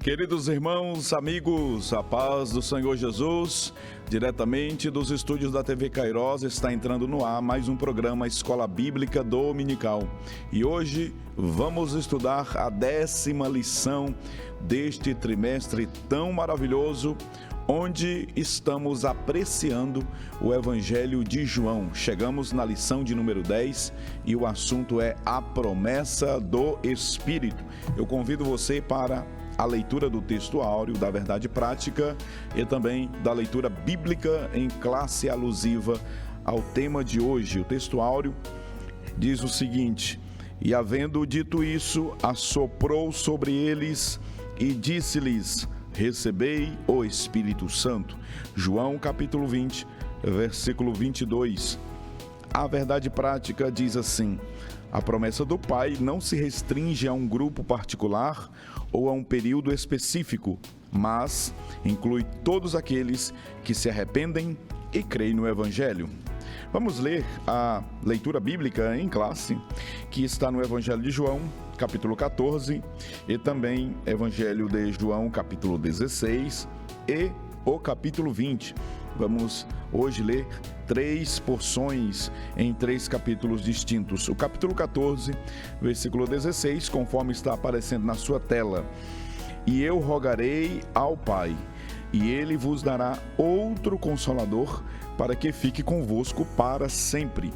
Queridos irmãos, amigos, a paz do Senhor Jesus, diretamente dos estúdios da TV Kairos, está entrando no ar mais um programa Escola Bíblica Dominical. E hoje vamos estudar a 10ª lição deste trimestre tão maravilhoso, onde estamos apreciando o Evangelho de João. Chegamos na lição de número 10 e o assunto é a promessa do Espírito. Eu convido você para a leitura do texto áureo, da verdade prática e também da leitura bíblica em classe alusiva ao tema de hoje. O texto áureo diz o seguinte: e havendo dito isso, assoprou sobre eles e disse-lhes: recebei o Espírito Santo. João capítulo 20, versículo 22. A verdade prática diz assim: a promessa do Pai não se restringe a um grupo particular ou a um período específico, mas inclui todos aqueles que se arrependem e creem no Evangelho. Vamos ler a leitura bíblica em classe, que está no Evangelho de João, capítulo 14, e também Evangelho de João, capítulo 16 e o capítulo 20. Vamos hoje ler 3 porções em 3 capítulos distintos. O capítulo 14, versículo 16, conforme está aparecendo na sua tela. E eu rogarei ao Pai, e ele vos dará outro Consolador, para que fique convosco para sempre.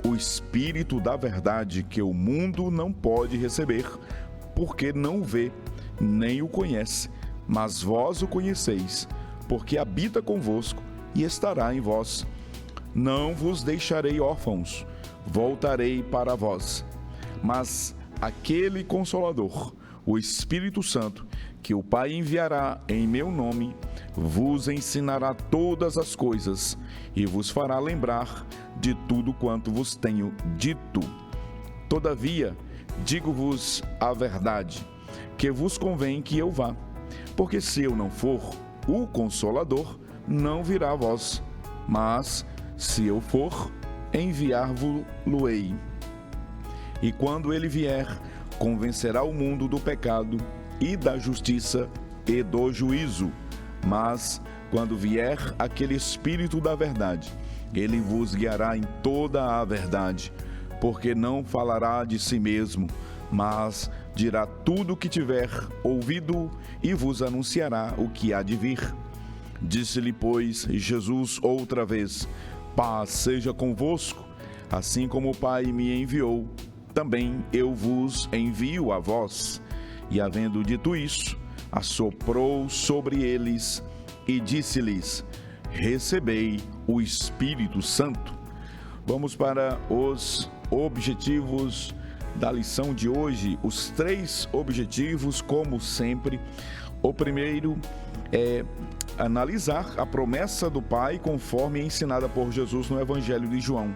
O Espírito da verdade, que o mundo não pode receber, porque não o vê, nem o conhece, mas vós o conheceis, porque habita convosco e estará em vós. Não vos deixarei órfãos, voltarei para vós. Mas aquele Consolador, o Espírito Santo, que o Pai enviará em meu nome, vos ensinará todas as coisas e vos fará lembrar de tudo quanto vos tenho dito. Todavia, digo-vos a verdade, que vos convém que eu vá, porque se eu não for, o Consolador não virá a vós, mas se eu for, enviar-vos-lo-ei. E quando ele vier, convencerá o mundo do pecado e da justiça e do juízo. Mas quando vier aquele Espírito da verdade, ele vos guiará em toda a verdade, porque não falará de si mesmo, mas dirá tudo o que tiver ouvido e vos anunciará o que há de vir. Disse-lhe, pois, Jesus outra vez: paz seja convosco, assim como o Pai me enviou, também eu vos envio a vós. E havendo dito isso, assoprou sobre eles e disse-lhes: recebei o Espírito Santo. Vamos para os objetivos da lição de hoje, os 3 objetivos, como sempre. O primeiro é analisar a promessa do Pai conforme ensinada por Jesus no Evangelho de João.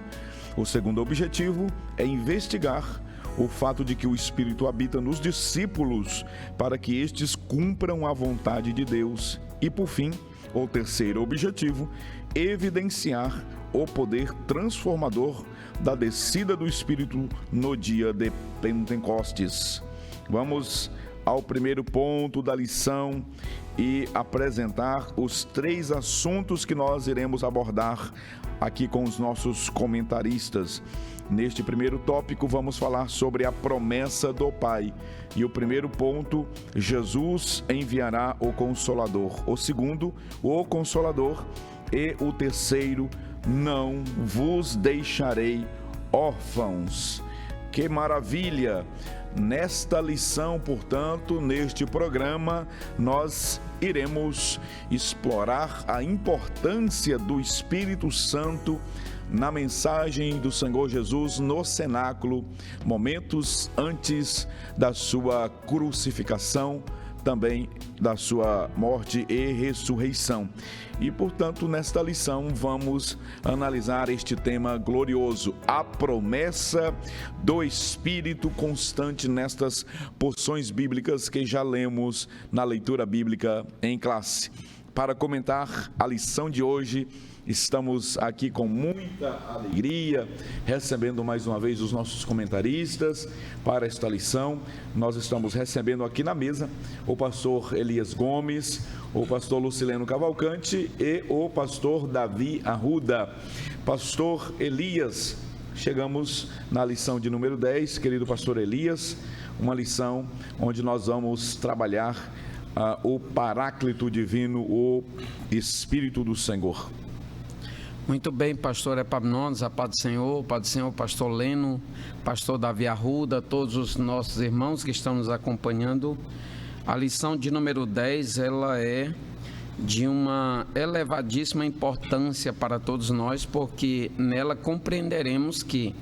O segundo objetivo é investigar o fato de que o Espírito habita nos discípulos para que estes cumpram a vontade de Deus. E, por fim, o terceiro objetivo, evidenciar o poder transformador da descida do Espírito no dia de Pentecostes. Vamos ao primeiro ponto da lição e apresentar os 3 assuntos que nós iremos abordar aqui com os nossos comentaristas. Neste primeiro tópico, vamos falar sobre a promessa do Pai. E o primeiro ponto, Jesus enviará o Consolador. O segundo, o Consolador. E o terceiro, não vos deixarei órfãos. Que maravilha! Nesta lição, portanto, neste programa, nós iremos explorar a importância do Espírito Santo na mensagem do Senhor Jesus no cenáculo, momentos antes da sua crucificação, também da sua morte e ressurreição. E, portanto, nesta lição vamos analisar este tema glorioso, a promessa do Espírito constante nestas porções bíblicas que já lemos na leitura bíblica em classe. para comentar a lição de hoje. Estamos aqui com muita alegria, recebendo mais uma vez os nossos comentaristas para esta lição. Nós estamos recebendo aqui na mesa o pastor Elias Gomes, o pastor Lucileno Cavalcante e o pastor Davi Arruda. Pastor Elias, chegamos na lição de número 10, querido pastor Elias, uma lição onde nós vamos trabalhar o Paráclito Divino, o Espírito do Senhor. Muito bem, pastor Epaminondas, a paz do Senhor, pastor Leno, pastor Davi Arruda, todos os nossos irmãos que estão nos acompanhando. A lição de número 10, ela é de uma elevadíssima importância para todos nós, porque nela compreenderemos que,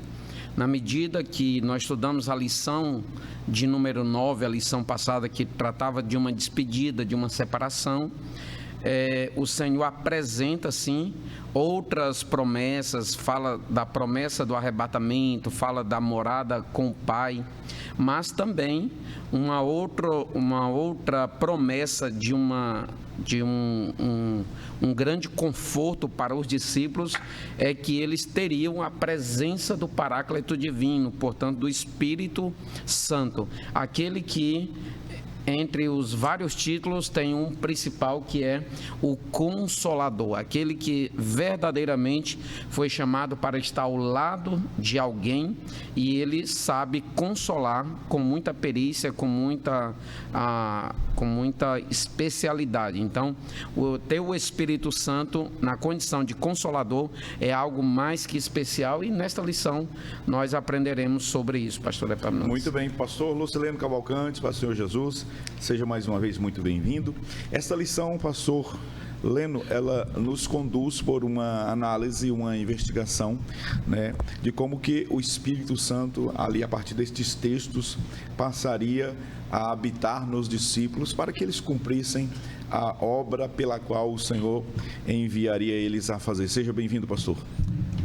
na medida que nós estudamos a lição de número 9, a lição passada que tratava de uma despedida, de uma separação, o Senhor apresenta, sim, outras promessas, fala da promessa do arrebatamento, fala da morada com o Pai, mas também uma outra promessa de um grande conforto para os discípulos, é que eles teriam a presença do Paráclito Divino, portanto do Espírito Santo, aquele que, entre os vários títulos, tem um principal que é o Consolador, aquele que verdadeiramente foi chamado para estar ao lado de alguém e ele sabe consolar com muita perícia, com muita especialidade. Então, ter o Espírito Santo na condição de Consolador é algo mais que especial, e nesta lição nós aprenderemos sobre isso, pastor Epaminondas. Muito bem, pastor Lucileno Cavalcante, pastor Jesus, seja mais uma vez muito bem-vindo. Esta lição, pastor Leno, ela nos conduz por uma análise, uma investigação, né, de como que o Espírito Santo, ali a partir destes textos, passaria a habitar nos discípulos para que eles cumprissem a obra pela qual o Senhor enviaria eles a fazer. Seja bem-vindo, pastor.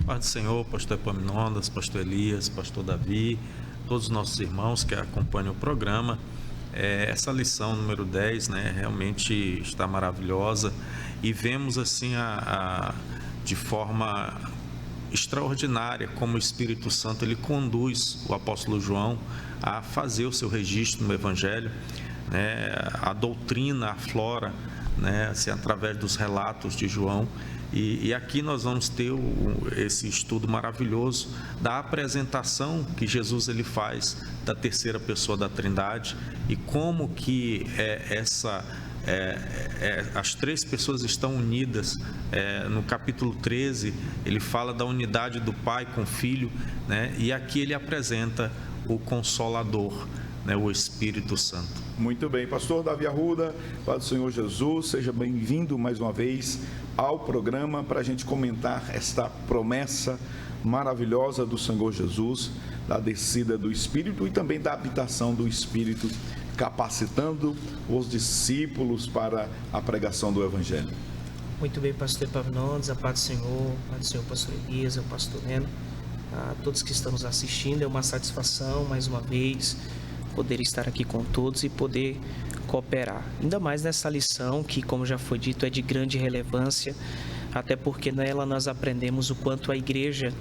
Paz do Senhor, pastor Epaminondas, pastor Elias, pastor Davi, todos os nossos irmãos que acompanham o programa. Essa lição número 10, né, realmente está maravilhosa, e vemos assim de forma extraordinária como o Espírito Santo ele conduz o apóstolo João a fazer o seu registro no Evangelho, né, a doutrina aflora, né, assim, através dos relatos de João. E aqui nós vamos ter esse estudo maravilhoso da apresentação que Jesus ele faz da terceira pessoa da Trindade, e como que as três pessoas estão unidas. No capítulo 13 ele fala da unidade do Pai com o Filho, né? E aqui ele apresenta o Consolador, né? O Espírito Santo. Muito bem, pastor Davi Arruda, paz do Senhor Jesus, seja bem-vindo mais uma vez ao programa para a gente comentar esta promessa maravilhosa do Senhor Jesus, da descida do Espírito e também da habitação do Espírito, capacitando os discípulos para a pregação do Evangelho. Muito bem, pastor Epaminondas, a paz do Senhor, pastor Elias, o pastor Leno, a todos que estão nos assistindo. É uma satisfação, mais uma vez, poder estar aqui com todos e poder cooperar. Ainda mais nessa lição que, como já foi dito, é de grande relevância, até porque nela nós aprendemos o quanto a igreja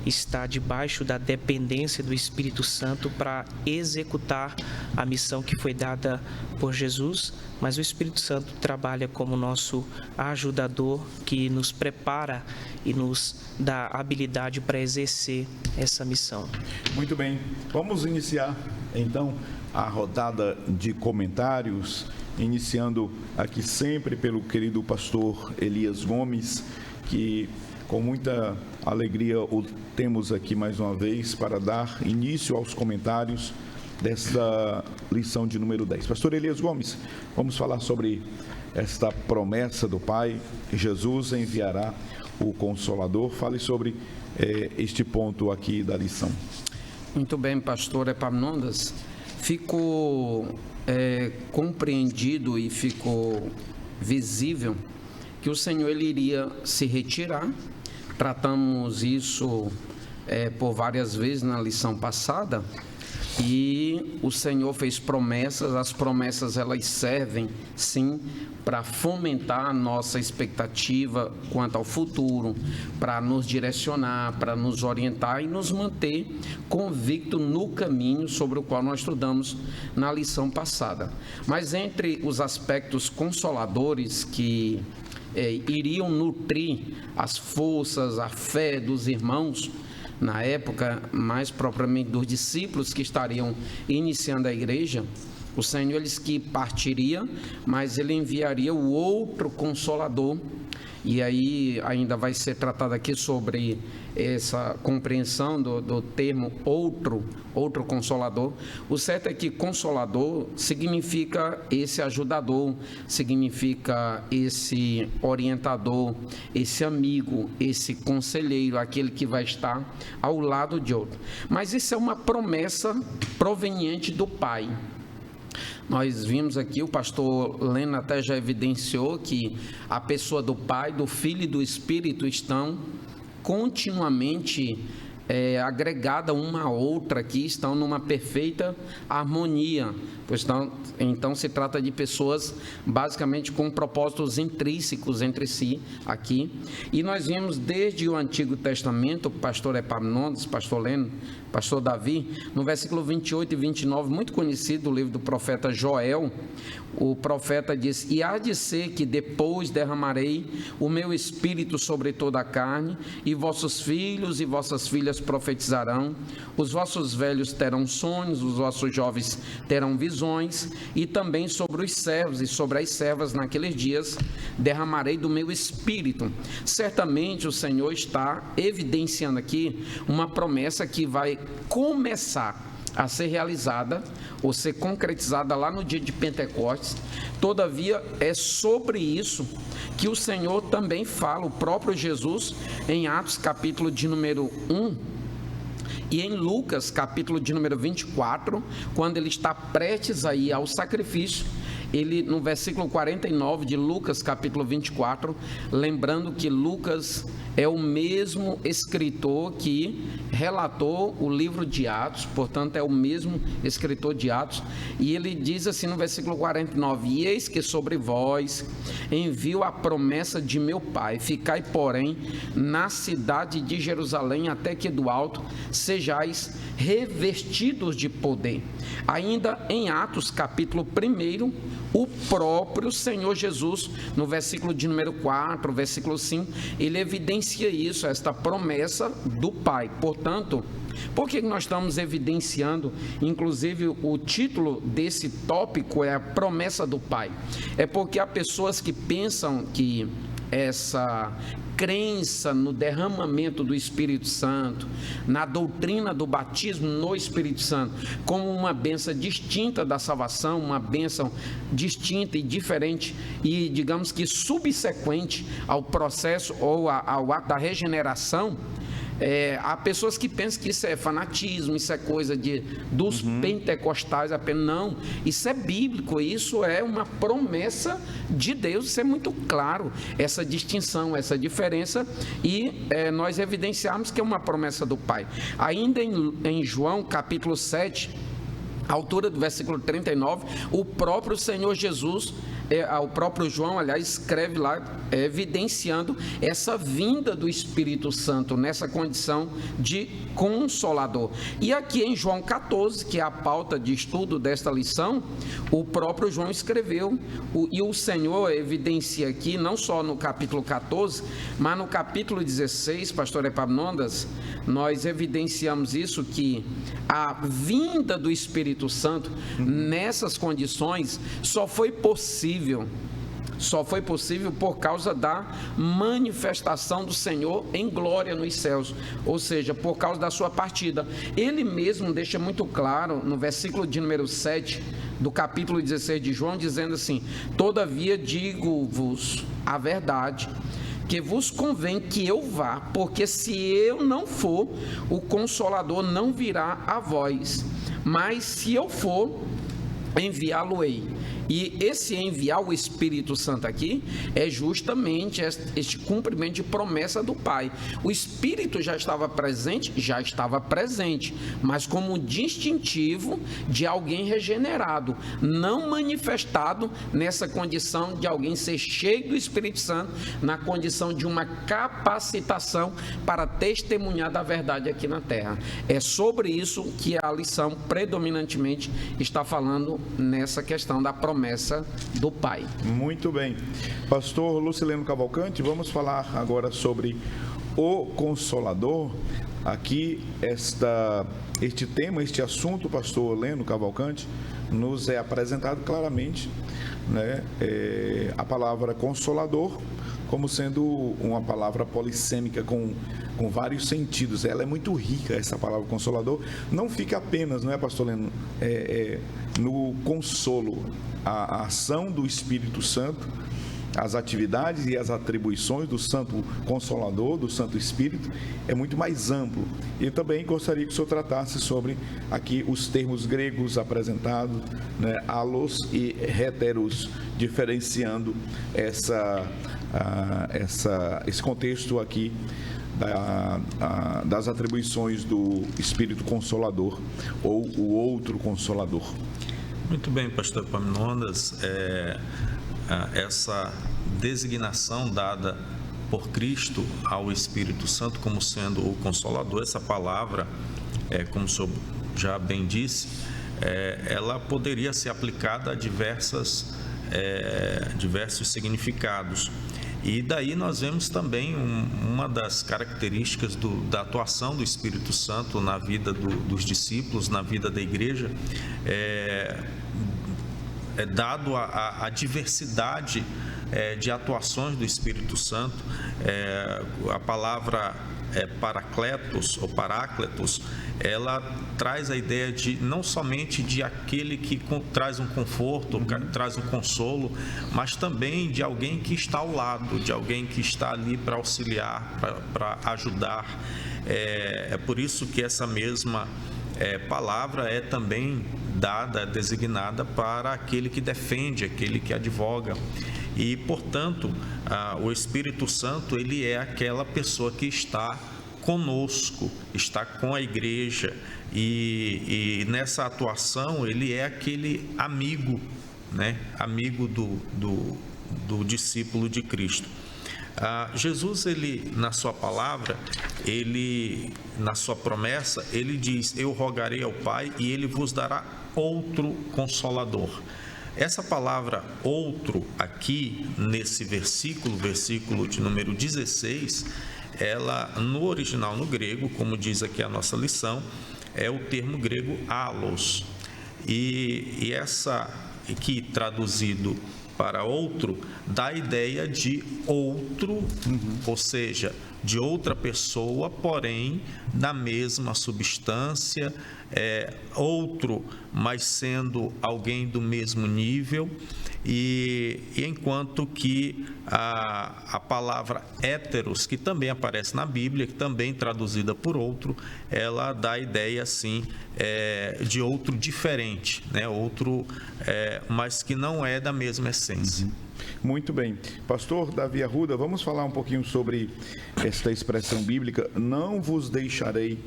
está debaixo da dependência do Espírito Santo para executar a missão que foi dada por Jesus, mas o Espírito Santo trabalha como nosso ajudador, que nos prepara e nos dá habilidade para exercer essa missão. Muito bem, vamos iniciar então a rodada de comentários, iniciando aqui sempre pelo querido pastor Elias Gomes, que com muita alegria o temos aqui mais uma vez para dar início aos comentários desta lição de número 10. Pastor Elias Gomes, vamos falar sobre esta promessa do Pai. Jesus enviará o Consolador. Fale sobre este ponto aqui da lição. Muito bem, pastor Epaminondas. Ficou compreendido e ficou visível que o Senhor ele iria se retirar. Tratamos isso por várias vezes na lição passada, E o Senhor fez promessas, as promessas elas servem, sim, para fomentar a nossa expectativa quanto ao futuro, para nos direcionar, para nos orientar e nos manter convicto no caminho sobre o qual nós estudamos na lição passada. Mas entre os aspectos consoladores que iriam nutrir as forças, a fé dos irmãos, na época, mais propriamente dos discípulos que estariam iniciando a igreja, o Senhor eles que partiria, mas ele enviaria o outro Consolador. E aí ainda vai ser tratado aqui sobre essa compreensão do termo outro Consolador. O certo é que Consolador significa esse ajudador, significa esse orientador, esse amigo, esse conselheiro, aquele que vai estar ao lado de outro. Mas isso é uma promessa proveniente do Pai. Nós vimos aqui, o pastor Leno até já evidenciou que a pessoa do Pai, do Filho e do Espírito estão continuamente agregada uma a outra aqui, estão numa perfeita harmonia. Então se trata de pessoas basicamente com propósitos intrínsecos entre si aqui. E nós vimos desde o Antigo Testamento, o pastor Epaminondas, pastor Leno, pastor Davi, no versículo 28 e 29, muito conhecido do livro do profeta Joel, o profeta diz: e há de ser que depois derramarei o meu espírito sobre toda a carne, e vossos filhos e vossas filhas profetizarão, os vossos velhos terão sonhos, os vossos jovens terão visões, e também sobre os servos e sobre as servas naqueles dias derramarei do meu espírito. Certamente o Senhor está evidenciando aqui uma promessa que vai começar a ser realizada ou ser concretizada lá no dia de Pentecostes. Todavia, é sobre isso que o Senhor também fala, o próprio Jesus, em Atos capítulo de número 1, e em Lucas capítulo de número 24, quando ele está prestes a ir ao sacrifício, ele, no versículo 49 de Lucas capítulo 24, lembrando que Lucas é o mesmo escritor que relatou o livro de Atos, portanto é o mesmo escritor de Atos, e ele diz assim no versículo 49: e eis que sobre vós envio a promessa de meu Pai, ficai porém na cidade de Jerusalém, até que do alto sejais revestidos de poder. Ainda em Atos capítulo 1, o próprio Senhor Jesus, no versículo de número 4, versículo 5, ele evidencia isso, esta promessa do Pai. Portanto, por que nós estamos evidenciando, inclusive o título desse tópico é a promessa do Pai? É porque há pessoas que pensam que essa crença no derramamento do Espírito Santo, na doutrina do batismo no Espírito Santo, como uma bênção distinta da salvação, uma bênção distinta e diferente e, digamos que, subsequente ao processo ou ao ato da regeneração. Há pessoas que pensam que isso é fanatismo, isso é coisa dos pentecostais apenas. Não, isso é bíblico, isso é uma promessa de Deus, isso é muito claro, essa distinção, essa diferença, e nós evidenciamos que é uma promessa do Pai. Ainda em João capítulo 7, à altura do versículo 39, o próprio Senhor Jesus, o próprio João, aliás, escreve lá, evidenciando essa vinda do Espírito Santo nessa condição de Consolador. E aqui em João 14, que é a pauta de estudo desta lição, o próprio João escreveu, e o Senhor evidencia aqui, não só no capítulo 14, mas no capítulo 16, pastor Epaminondas, nós evidenciamos isso, que a vinda do Espírito Santo nessas condições só foi possível por causa da manifestação do Senhor em glória nos céus, ou seja, por causa da sua partida. Ele mesmo deixa muito claro no versículo de número 7 do capítulo 16 de João, dizendo assim: todavia digo-vos a verdade, que vos convém que eu vá, porque se eu não for, o Consolador não virá a vós, mas se eu for, enviá-lo-ei. E esse enviar o Espírito Santo aqui é justamente este cumprimento de promessa do Pai. O Espírito já estava presente, mas como distintivo de alguém regenerado, não manifestado nessa condição de alguém ser cheio do Espírito Santo, na condição de uma capacitação para testemunhar da verdade aqui na terra. É sobre isso que a lição predominantemente está falando nessa questão da promessa do Pai. Muito bem. Pastor Lucileno Cavalcante, vamos falar agora sobre o Consolador. Aqui este tema, este assunto, pastor Leno Cavalcante, nos é apresentado claramente, né? A palavra Consolador como sendo uma palavra polissêmica com vários sentidos. Ela é muito rica, essa palavra Consolador. Não fica apenas, não é, pastor Leno, no consolo, a ação do Espírito Santo, as atividades e as atribuições do Santo Consolador, do Santo Espírito, é muito mais amplo. E também gostaria que o senhor tratasse sobre aqui os termos gregos apresentados, né, alos e heteros, diferenciando esse contexto aqui das atribuições do Espírito Consolador ou o outro Consolador. Muito bem, pastor Epaminondas. Essa designação dada por Cristo ao Espírito Santo como sendo o Consolador, essa palavra, como o senhor já bem disse, ela poderia ser aplicada a diversos significados. E daí nós vemos também uma das características da atuação do Espírito Santo na vida dos discípulos, na vida da igreja, dado a diversidade de atuações do Espírito Santo. A palavra paracletos ou parácletos, ela traz a ideia de não somente de aquele que traz um conforto, traz um consolo, mas também de alguém que está ao lado, de alguém que está ali para auxiliar, para ajudar. É por isso que essa mesma palavra é também designada para aquele que defende, aquele que advoga. E, portanto, o Espírito Santo, ele é aquela pessoa que está conosco, está com a igreja, e nessa atuação ele é aquele amigo, né? Amigo do discípulo de Cristo. Jesus, ele, na sua palavra, na sua promessa, ele diz: eu rogarei ao Pai e ele vos dará outro Consolador. Essa palavra outro aqui nesse versículo de número 16, ela no original no grego, como diz aqui a nossa lição, é o termo grego allos. E essa aqui traduzido para outro, dá a ideia de outro, ou seja, de outra pessoa, porém da mesma substância, outro, mas sendo alguém do mesmo nível. E enquanto que a palavra héteros, que também aparece na Bíblia, que também traduzida por outro, ela dá a ideia assim de outro diferente, né? Outro, mas que não é da mesma essência. Muito bem. Pastor Davi Arruda, vamos falar um pouquinho sobre esta expressão bíblica: não vos deixarei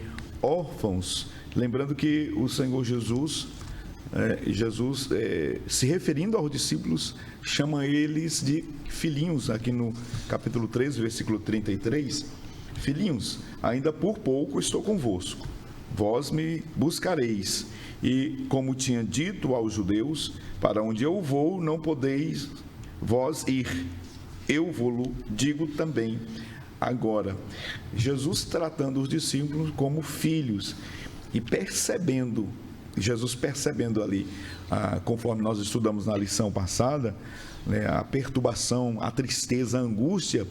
órfãos. Lembrando que o Senhor Jesus, se referindo aos discípulos, chama eles de filhinhos, aqui no capítulo 13, versículo 33. Filhinhos, ainda por pouco estou convosco, vós me buscareis, e como tinha dito aos judeus, para onde eu vou não podeis vós ir, eu vou-lo digo também agora. Jesus tratando os discípulos como filhos e Jesus percebendo ali, conforme nós estudamos na lição passada, né, a perturbação, a tristeza, a angústia,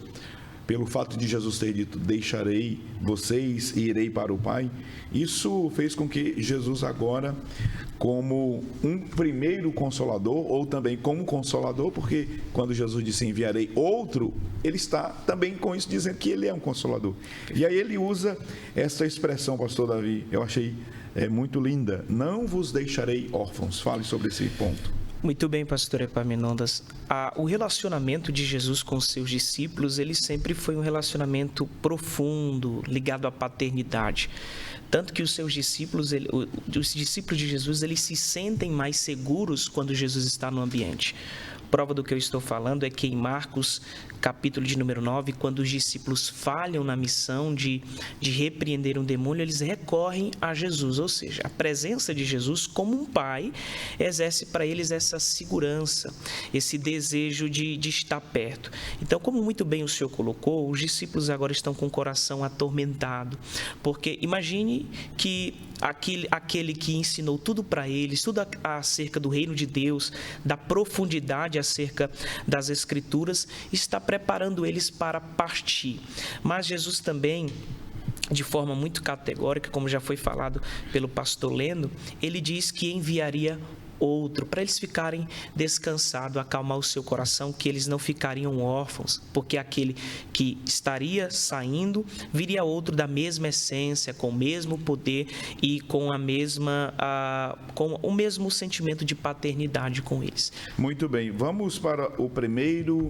pelo fato de Jesus ter dito: deixarei vocês e irei para o Pai. Isso fez com que Jesus agora, como um primeiro consolador, ou também como consolador, porque quando Jesus disse enviarei outro, ele está também com isso dizendo que ele é um consolador. E aí ele usa essa expressão, pastor Davi, eu achei muito linda: não vos deixarei órfãos. Fale sobre esse ponto. Muito bem, pastor Epaminondas. O relacionamento de Jesus com os seus discípulos, ele sempre foi um relacionamento profundo, ligado à paternidade. Tanto que os seus discípulos, os discípulos de Jesus, eles se sentem mais seguros quando Jesus está no ambiente. Prova do que eu estou falando é que em Marcos, capítulo de número 9, quando os discípulos falham na missão de repreender um demônio, eles recorrem a Jesus, ou seja, a presença de Jesus como um pai exerce para eles essa segurança, esse desejo de estar perto. Então, como muito bem o Senhor colocou, os discípulos agora estão com o coração atormentado, porque imagine que aquele que ensinou tudo para eles, tudo acerca do reino de Deus, da profundidade acerca das Escrituras, está preparando eles para partir. Mas Jesus também, de forma muito categórica, como já foi falado pelo pastor Leno, ele diz que enviaria outro, para eles ficarem descansados, acalmar o seu coração, que eles não ficariam órfãos, porque aquele que estaria saindo, viria outro da mesma essência, com o mesmo poder e com o mesmo sentimento de paternidade com eles. Muito bem, vamos para o primeiro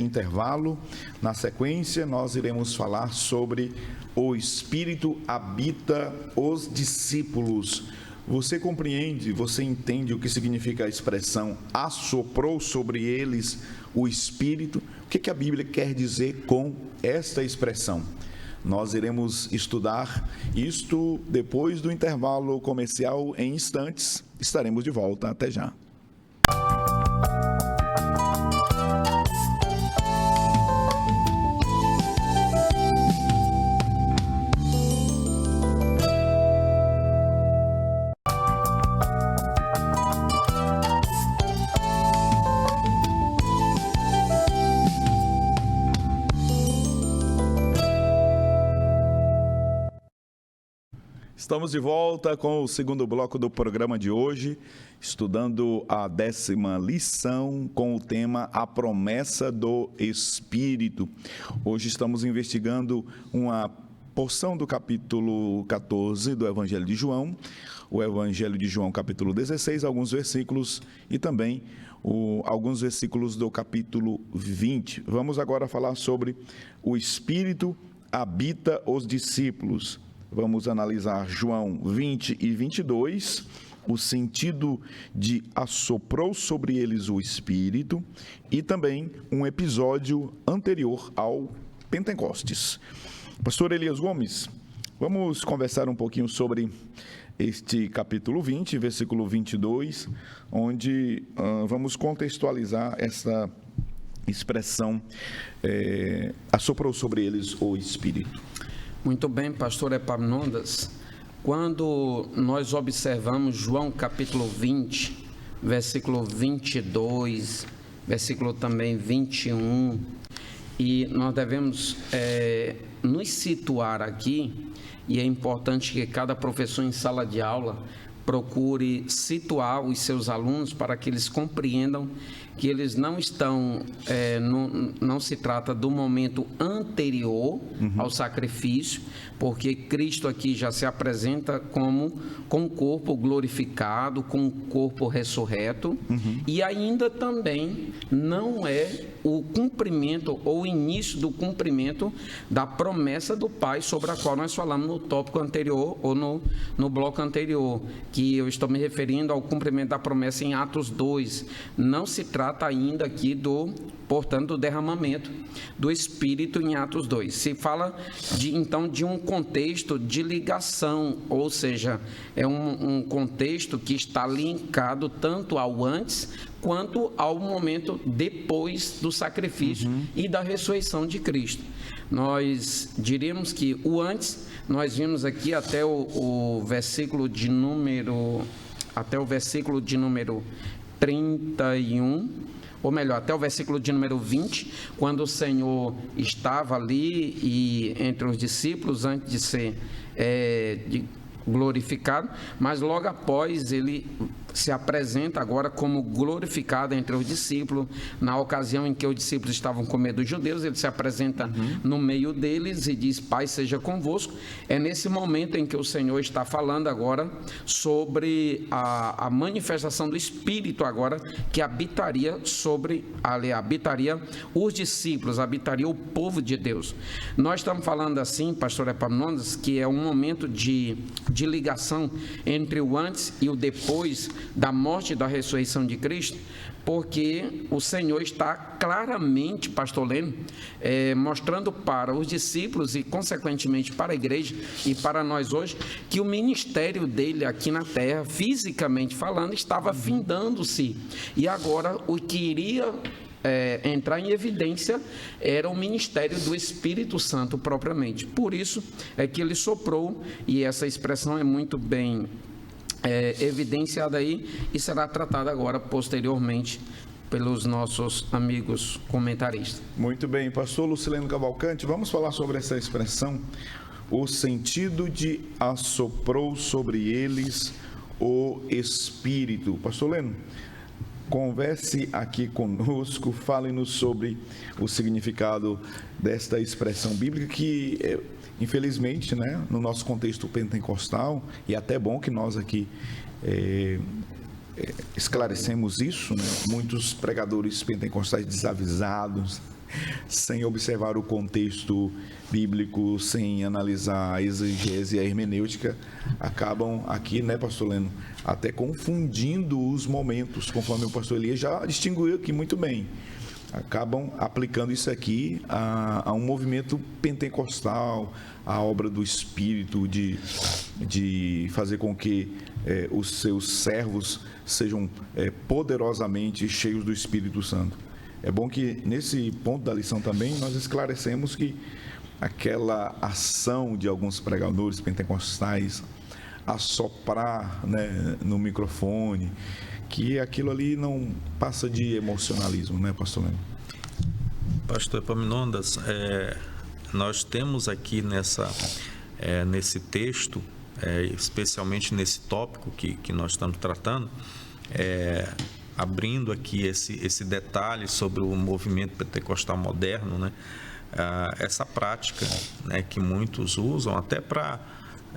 intervalo. Na sequência, nós iremos falar sobre o Espírito habita os discípulos. Você compreende, você entende o que significa a expressão assoprou sobre eles o Espírito? O que a Bíblia quer dizer com esta expressão? Nós iremos estudar isto depois do intervalo comercial. Em instantes, estaremos de volta. Até já. Estamos de volta com o segundo bloco do programa de hoje, estudando a 10ª lição com o tema A Promessa do Espírito. Hoje estamos investigando uma porção do capítulo 14 do Evangelho de João, o Evangelho de João capítulo 16, alguns versículos e também alguns versículos do capítulo 20. Vamos agora falar sobre o Espírito habita os discípulos. Vamos analisar João 20 e 22, o sentido de assoprou sobre eles o Espírito e também um episódio anterior ao Pentecostes. Pastor Elias Gomes, vamos conversar um pouquinho sobre este capítulo 20, versículo 22, onde vamos contextualizar essa expressão, assoprou sobre eles o Espírito. Muito bem, pastor Epaminondas. Quando nós observamos João capítulo 20, versículo 22, versículo também 21, e nós devemos nos situar aqui, e é importante que cada professor em sala de aula procure situar os seus alunos para que eles compreendam que eles não estão, não se trata do momento anterior ao sacrifício, porque Cristo aqui já se apresenta com o corpo glorificado, com o corpo ressurreto, e ainda também não é o cumprimento ou o início do cumprimento da promessa do Pai, sobre a qual nós falamos no tópico anterior ou no bloco anterior, que eu estou me referindo ao cumprimento da promessa em Atos 2. Não se trata ainda aqui portanto, do derramamento do Espírito em Atos 2. Se fala, então, de um contexto de ligação, ou seja, é um contexto que está linkado tanto ao antes quanto ao momento depois do sacrifício e da ressurreição de Cristo. Nós diríamos que o antes, nós vimos aqui até o versículo de número 31, ou melhor, até o versículo de número 20, quando o Senhor estava ali e entre os discípulos antes de ser glorificado, mas logo após ele se apresenta agora como glorificado entre os discípulos. Na ocasião em que os discípulos estavam com medo dos judeus, ele se apresenta no meio deles e diz: Pai seja convosco. É nesse momento em que o Senhor está falando agora sobre a manifestação do Espírito agora, que habitaria os discípulos, habitaria o povo de Deus. Nós estamos falando assim, pastor Epaminondas, que é um momento de ligação entre o antes e o depois da morte e da ressurreição de Cristo, porque o Senhor está claramente, pastor Leno, mostrando para os discípulos e, consequentemente, para a igreja e para nós hoje, que o ministério dele aqui na terra, fisicamente falando, estava findando-se. E agora o que iria entrar em evidência era o ministério do Espírito Santo propriamente. Por isso é que ele soprou, e essa expressão é muito bem evidenciada aí e será tratada agora posteriormente pelos nossos amigos comentaristas. Muito bem, pastor Lucileno Cavalcante, vamos falar sobre essa expressão, o sentido de assoprou sobre eles o Espírito. Pastor Leno, converse aqui conosco, fale-nos sobre o significado desta expressão bíblica que, infelizmente, né, no nosso contexto pentecostal, e até bom que nós aqui esclarecemos isso, né? Muitos pregadores pentecostais desavisados, sem observar o contexto bíblico, sem analisar a exegese e a hermenêutica, acabam aqui, né, pastor Leno, até confundindo os momentos, conforme o pastor Elias já distinguiu aqui muito bem. Acabam aplicando isso aqui a um movimento pentecostal, a obra do Espírito, de fazer com que os seus servos sejam poderosamente cheios do Espírito Santo. É bom que, nesse ponto da lição também, nós esclarecemos que aquela ação de alguns pregadores pentecostais, assoprar, né, no microfone, que aquilo ali não passa de emocionalismo, né, pastor Leno? Pastor Epaminondas, nós temos aqui nesse texto, especialmente nesse tópico que nós estamos tratando, abrindo aqui esse detalhe sobre o movimento pentecostal moderno, né? Essa prática, né, que muitos usam até para,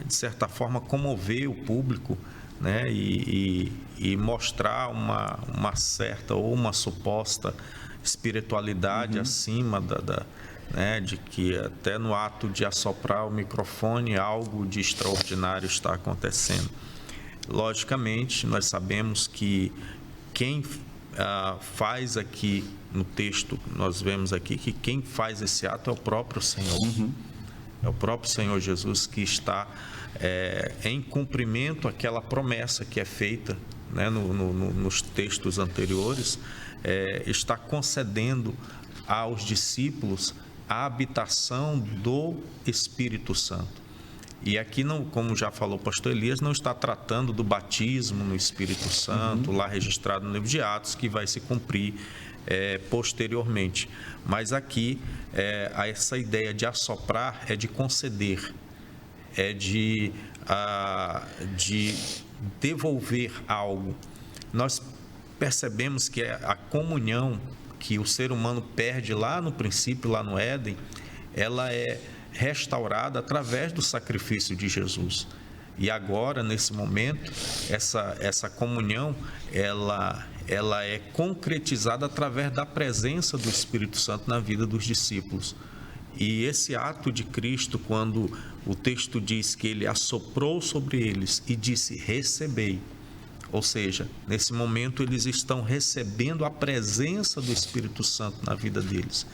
de certa forma, comover o público, né, e mostrar uma certa ou uma suposta espiritualidade acima né, de que até no ato de assoprar o microfone algo de extraordinário está acontecendo. Logicamente, nós sabemos que quem faz aqui no texto, nós vemos aqui que quem faz esse ato é o próprio Senhor. É o próprio Senhor Jesus que está em cumprimento àquela promessa que é feita, né, nos textos anteriores, está concedendo aos discípulos a habitação do Espírito Santo. E aqui, não, como já falou o pastor Elias, não está tratando do batismo no Espírito Santo, lá registrado no livro de Atos, que vai se cumprir posteriormente. Mas aqui, essa ideia de assoprar é de conceder, é de devolver algo. Nós percebemos que a comunhão que o ser humano perde lá no princípio, lá no Éden, ela é restaurada através do sacrifício de Jesus. E agora, nesse momento, essa comunhão, ela é concretizada através da presença do Espírito Santo na vida dos discípulos. E esse ato de Cristo, quando o texto diz que ele assoprou sobre eles e disse: recebei, ou seja, nesse momento eles estão recebendo a presença do Espírito Santo na vida deles.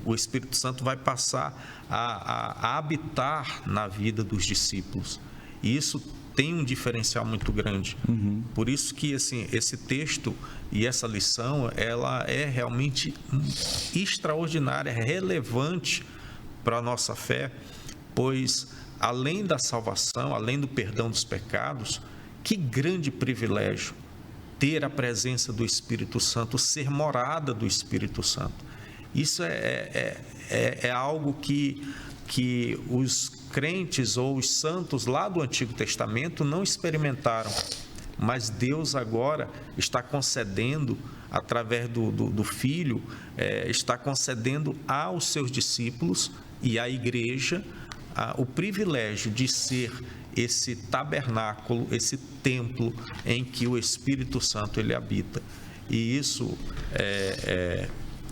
O Espírito Santo vai passar a habitar na vida dos discípulos. E isso tem um diferencial muito grande. Por isso que esse texto e essa lição, ela é realmente extraordinária, relevante para a nossa fé, pois além da salvação, além do perdão dos pecados, que grande privilégio ter a presença do Espírito Santo, ser morada do Espírito Santo. Isso é algo que os crentes ou os santos lá do Antigo Testamento não experimentaram, mas Deus agora está concedendo, através do Filho, está concedendo aos seus discípulos e à igreja o privilégio de ser esse tabernáculo, esse templo em que o Espírito Santo ele habita. E isso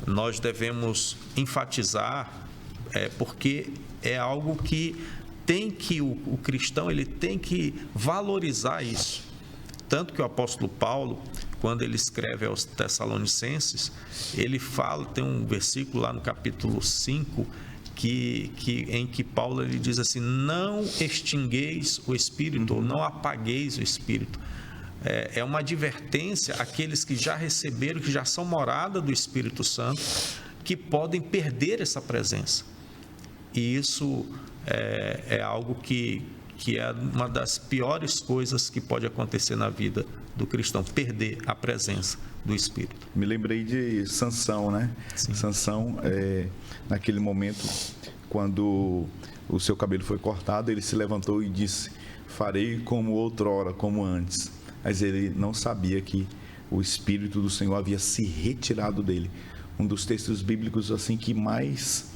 nós devemos enfatizar, porque é algo que o cristão ele tem que valorizar isso. Tanto que o apóstolo Paulo, quando ele escreve aos Tessalonicenses, ele fala, tem um versículo lá no capítulo 5, em que Paulo ele diz assim: não extingueis o Espírito, ou não apagueis o Espírito. É uma advertência àqueles que já receberam, que já são morada do Espírito Santo, que podem perder essa presença. E isso é algo que é uma das piores coisas que pode acontecer na vida do cristão, perder a presença do Espírito. Me lembrei de Sansão, né? Sim. Sansão, naquele momento, quando o seu cabelo foi cortado, ele se levantou e disse: farei como outrora, como antes. Mas ele não sabia que o Espírito do Senhor havia se retirado dele. Um dos textos bíblicos assim que mais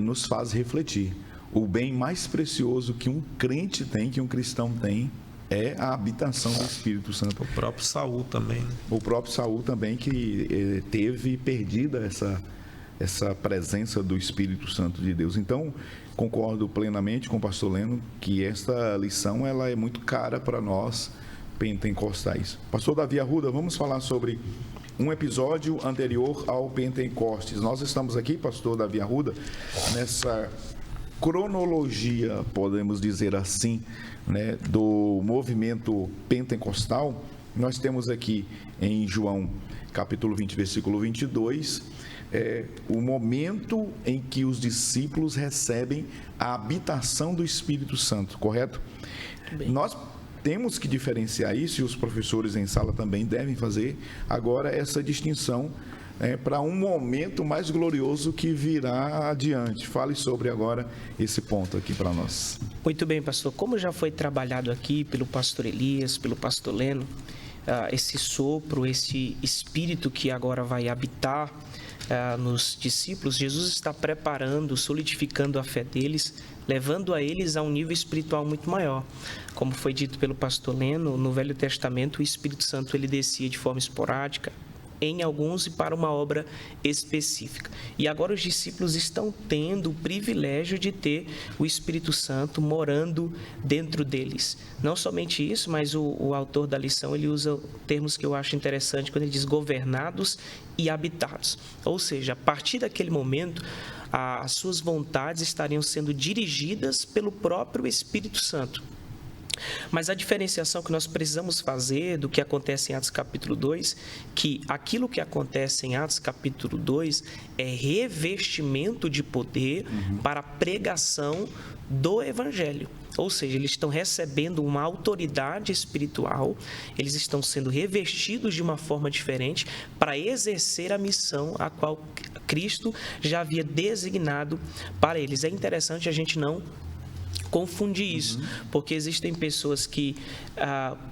nos faz refletir. O bem mais precioso que um crente tem, que um cristão tem, é a habitação do Espírito Santo. O próprio Saul também, né? O próprio Saul também, que teve perdida essa presença do Espírito Santo de Deus. Então, concordo plenamente com o pastor Leno que esta lição ela é muito cara para nós pentecostais. Pastor Davi Arruda, vamos falar sobre um episódio anterior ao Pentecostes. Nós estamos aqui, pastor Davi Arruda, nessa cronologia, podemos dizer assim, né, do movimento pentecostal. Nós temos aqui em João capítulo 20, versículo 22, o momento em que os discípulos recebem a habitação do Espírito Santo, correto? Bem. Nós temos que diferenciar isso, e os professores em sala também devem fazer agora essa distinção para um momento mais glorioso que virá adiante. Fale sobre agora esse ponto aqui para nós. Muito bem, pastor. Como já foi trabalhado aqui pelo pastor Elias, pelo pastor Leno, esse sopro, esse Espírito que agora vai habitar nos discípulos, Jesus está preparando, solidificando a fé deles, levando a eles a um nível espiritual muito maior. Como foi dito pelo pastor Leno, no Velho Testamento o Espírito Santo ele descia de forma esporádica em alguns e para uma obra específica. E agora os discípulos estão tendo o privilégio de ter o Espírito Santo morando dentro deles. Não somente isso, mas o autor da lição ele usa termos que eu acho interessante quando ele diz governados e habitados. Ou seja, a partir daquele momento, as suas vontades estariam sendo dirigidas pelo próprio Espírito Santo. Mas a diferenciação que nós precisamos fazer do que acontece em Atos capítulo 2, que aquilo que acontece em Atos capítulo 2 é revestimento de poder para a pregação do Evangelho. Ou seja, eles estão recebendo uma autoridade espiritual, eles estão sendo revestidos de uma forma diferente para exercer a missão a qual Cristo já havia designado para eles. É interessante a gente não confundir isso, porque existem pessoas que,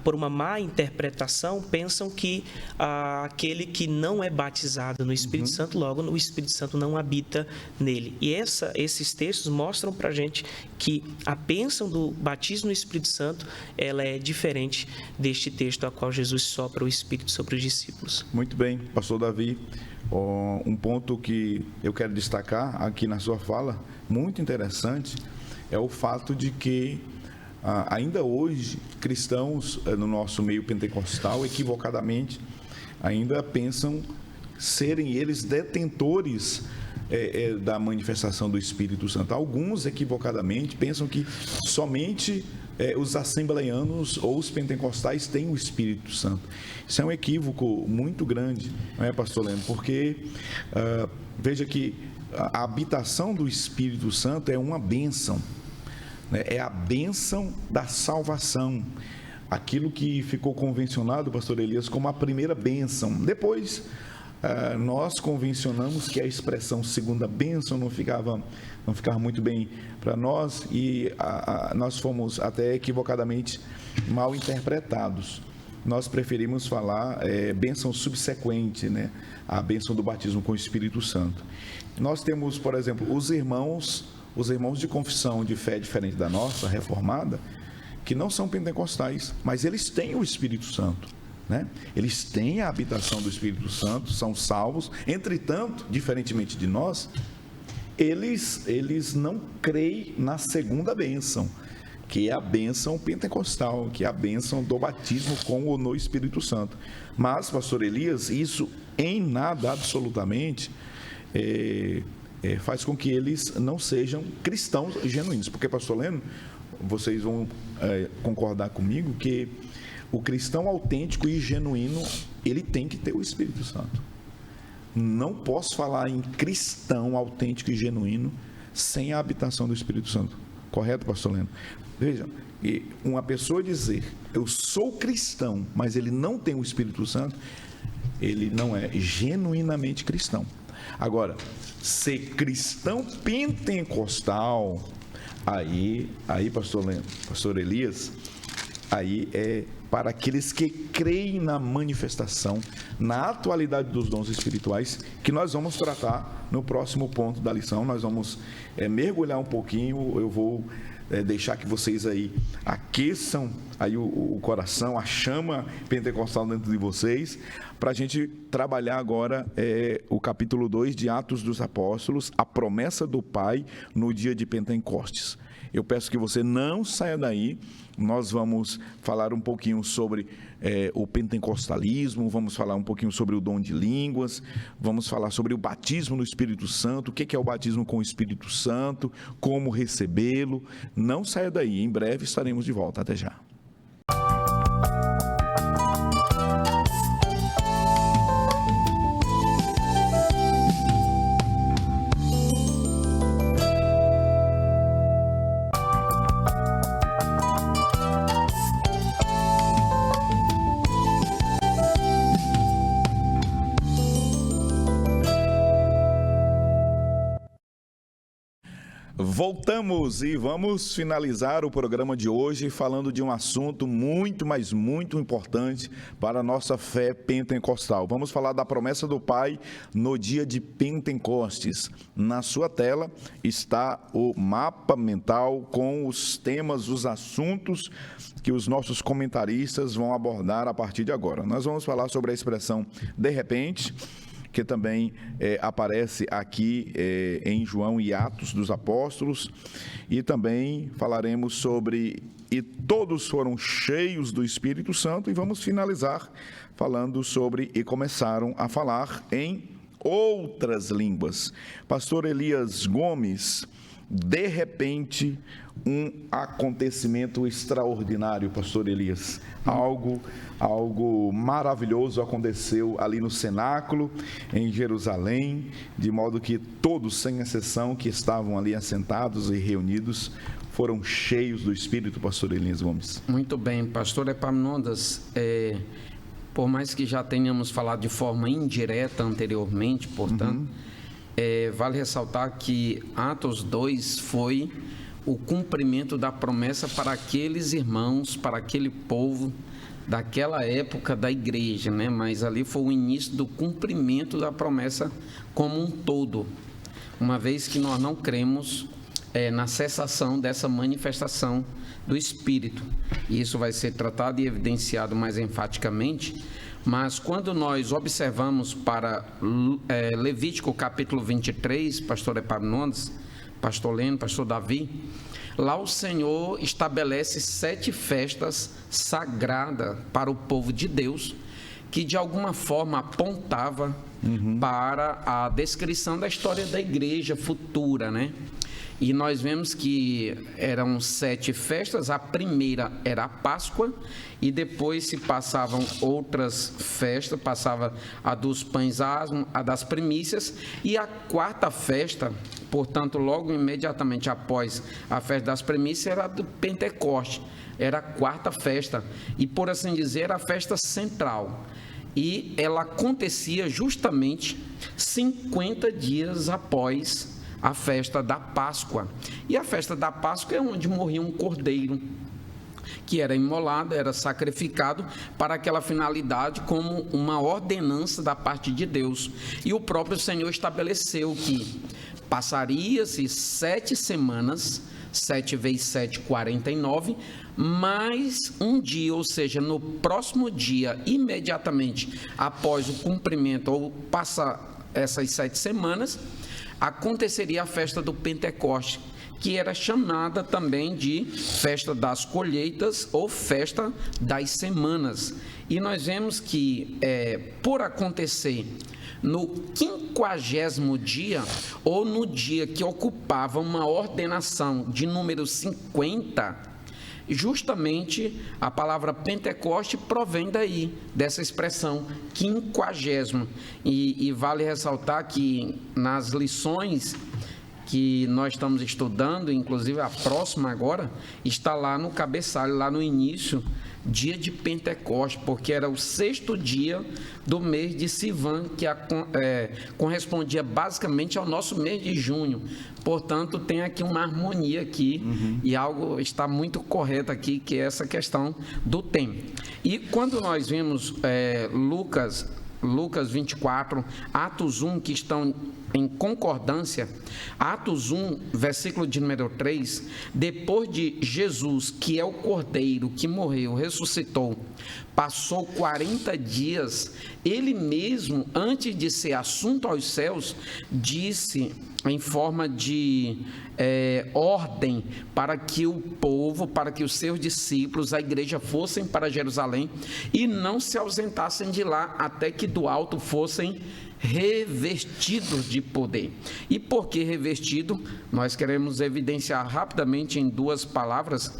por uma má interpretação, pensam que aquele que não é batizado no Espírito Santo, logo o Espírito Santo não habita nele. E esses textos mostram para a gente que a bênção do batismo no Espírito Santo, ela é diferente deste texto a qual Jesus sopra o Espírito sobre os discípulos. Muito bem, pastor Davi. Um ponto que eu quero destacar aqui na sua fala, muito interessante, é o fato de que ainda hoje cristãos no nosso meio pentecostal equivocadamente ainda pensam serem eles detentores da manifestação do Espírito Santo. Alguns equivocadamente pensam que somente os assembleianos ou os pentecostais têm o Espírito Santo. Isso é um equívoco muito grande, não é, pastor Leno? Porque veja que a habitação do Espírito Santo é uma bênção. É a bênção da salvação, aquilo que ficou convencionado, pastor Elias, como a primeira bênção. Depois, nós convencionamos que a expressão segunda bênção não ficava muito bem para nós e nós fomos até equivocadamente mal interpretados. nós preferimos falar bênção subsequente, né? A bênção do batismo com o Espírito Santo. Nós temos, por exemplo, os irmãos de confissão de fé diferente da nossa, reformada, que não são pentecostais, mas eles têm o Espírito Santo, né? Eles têm a habitação do Espírito Santo, são salvos. Entretanto, diferentemente de nós, eles não creem na segunda bênção, que é a bênção pentecostal, que é a bênção do batismo com ou no Espírito Santo. Mas, pastor Elias, isso em nada absolutamente faz com que eles não sejam cristãos genuínos. Porque, pastor Leno, vocês vão concordar comigo que o cristão autêntico e genuíno, ele tem que ter o Espírito Santo. Não posso falar em cristão autêntico e genuíno sem a habitação do Espírito Santo. Correto, pastor Leno? Veja, uma pessoa dizer, eu sou cristão, mas ele não tem o Espírito Santo, ele não é genuinamente cristão. Agora, ser cristão pentecostal, aí pastor Leno, pastor Elias, aí é para aqueles que creem na manifestação, na atualidade dos dons espirituais, que nós vamos tratar no próximo ponto da lição. Nós vamos mergulhar um pouquinho, eu vou deixar que vocês aí aqueçam aí o coração, a chama pentecostal dentro de vocês, para a gente trabalhar agora o capítulo 2 de Atos dos Apóstolos, a promessa do Pai no dia de Pentecostes. Eu peço que você não saia daí. Nós vamos falar um pouquinho sobre o pentecostalismo, vamos falar um pouquinho sobre o dom de línguas, vamos falar sobre o batismo no Espírito Santo, o que é o batismo com o Espírito Santo, como recebê-lo. Não saia daí, em breve estaremos de volta. Até já. Voltamos e vamos finalizar o programa de hoje falando de um assunto muito, mas muito importante para a nossa fé pentecostal. Vamos falar da promessa do Pai no dia de Pentecostes. Na sua tela está o mapa mental com os temas, os assuntos que os nossos comentaristas vão abordar a partir de agora. Nós vamos falar sobre a expressão de repente, que também aparece aqui em João e Atos dos Apóstolos, e também falaremos sobre e todos foram cheios do Espírito Santo, e vamos finalizar falando sobre e começaram a falar em outras línguas. Pastor Elias Gomes, de repente, um acontecimento extraordinário, pastor Elias. Algo maravilhoso aconteceu ali no cenáculo, em Jerusalém, de modo que todos, sem exceção, que estavam ali assentados e reunidos, foram cheios do Espírito, pastor Elias Gomes. Muito bem, pastor Epaminondas, por mais que já tenhamos falado de forma indireta anteriormente, portanto, vale ressaltar que Atos 2 foi o cumprimento da promessa para aqueles irmãos, para aquele povo daquela época da igreja, né? Mas ali foi o início do cumprimento da promessa como um todo, uma vez que nós não cremos na cessação dessa manifestação do Espírito. E isso vai ser tratado e evidenciado mais enfaticamente. Mas quando nós observamos para Levítico capítulo 23, pastor Epaminondas, pastor Leno, pastor Davi, lá o Senhor estabelece 7 festas sagradas para o povo de Deus, que de alguma forma apontava para a descrição da história da igreja futura, né? E nós vemos que eram 7 festas, a primeira era a Páscoa, e depois se passavam outras festas, passava a dos pães asmos, a das primícias, e a 4ª festa, portanto, logo imediatamente após a festa das primícias, era a do Pentecoste, era a 4ª festa, e por assim dizer, era a festa central. E ela acontecia justamente 50 dias após a festa da Páscoa. E a festa da Páscoa é onde morria um cordeiro que era imolado, era sacrificado para aquela finalidade, como uma ordenança da parte de Deus. E o próprio Senhor estabeleceu que passaria-se 7 semanas, 7 vezes 7, 49, mais um dia, ou seja, no próximo dia, imediatamente após o cumprimento, ou passar essas 7 semanas, aconteceria a festa do Pentecoste, que era chamada também de festa das colheitas ou festa das semanas. E nós vemos que, por acontecer no 50º dia, ou no dia que ocupava uma ordenação de número 50, justamente a palavra Pentecoste provém daí, dessa expressão 50º. E vale ressaltar que nas lições que nós estamos estudando, inclusive a próxima agora, está lá no cabeçalho, lá no início, dia de Pentecoste, porque era o 6º dia do mês de Sivan, que correspondia basicamente ao nosso mês de junho. Portanto, tem aqui uma harmonia aqui, e algo está muito correto aqui, que é essa questão do tempo. E quando nós vimos Lucas 24, Atos 1, que estão em concordância, Atos 1, versículo de número 3, depois de Jesus, que é o Cordeiro que morreu, ressuscitou, passou 40 dias, ele mesmo, antes de ser assunto aos céus, disse em forma de ordem para que o povo, para que os seus discípulos, a igreja, fossem para Jerusalém e não se ausentassem de lá até que do alto fossem revestidos de poder. E por que revestido? Nós queremos evidenciar rapidamente em 2 palavras.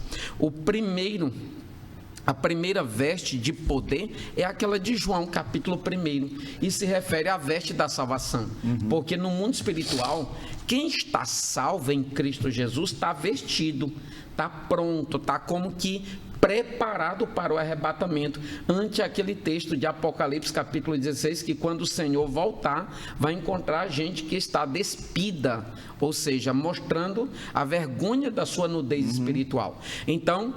A primeira veste de poder é aquela de João, capítulo 1, e se refere à veste da salvação. Porque no mundo espiritual, quem está salvo em Cristo Jesus está vestido, está pronto, está como que preparado para o arrebatamento, ante aquele texto de Apocalipse capítulo 16, que quando o Senhor voltar, vai encontrar gente que está despida, ou seja, mostrando a vergonha da sua nudez espiritual. Então,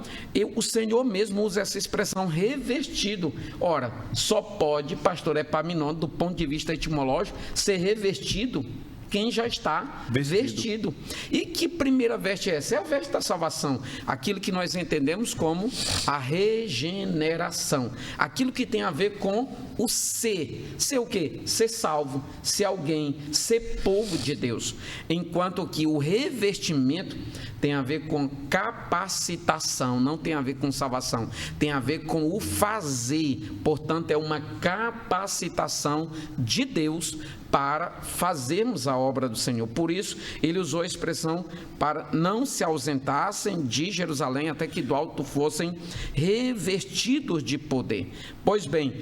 o Senhor mesmo usa essa expressão revestido. Ora, só pode, pastor Epaminondas, do ponto de vista etimológico, ser revestido quem já está vestido. E que primeira veste é essa? É a veste da salvação, aquilo que nós entendemos como a regeneração, aquilo que tem a ver com o ser o quê? Ser salvo, ser alguém, ser povo de Deus, enquanto que o revestimento tem a ver com capacitação, não tem a ver com salvação, tem a ver com o fazer. Portanto, é uma capacitação de Deus para fazermos a obra do Senhor. Por isso, ele usou a expressão para não se ausentassem de Jerusalém até que do alto fossem revestidos de poder. Pois bem,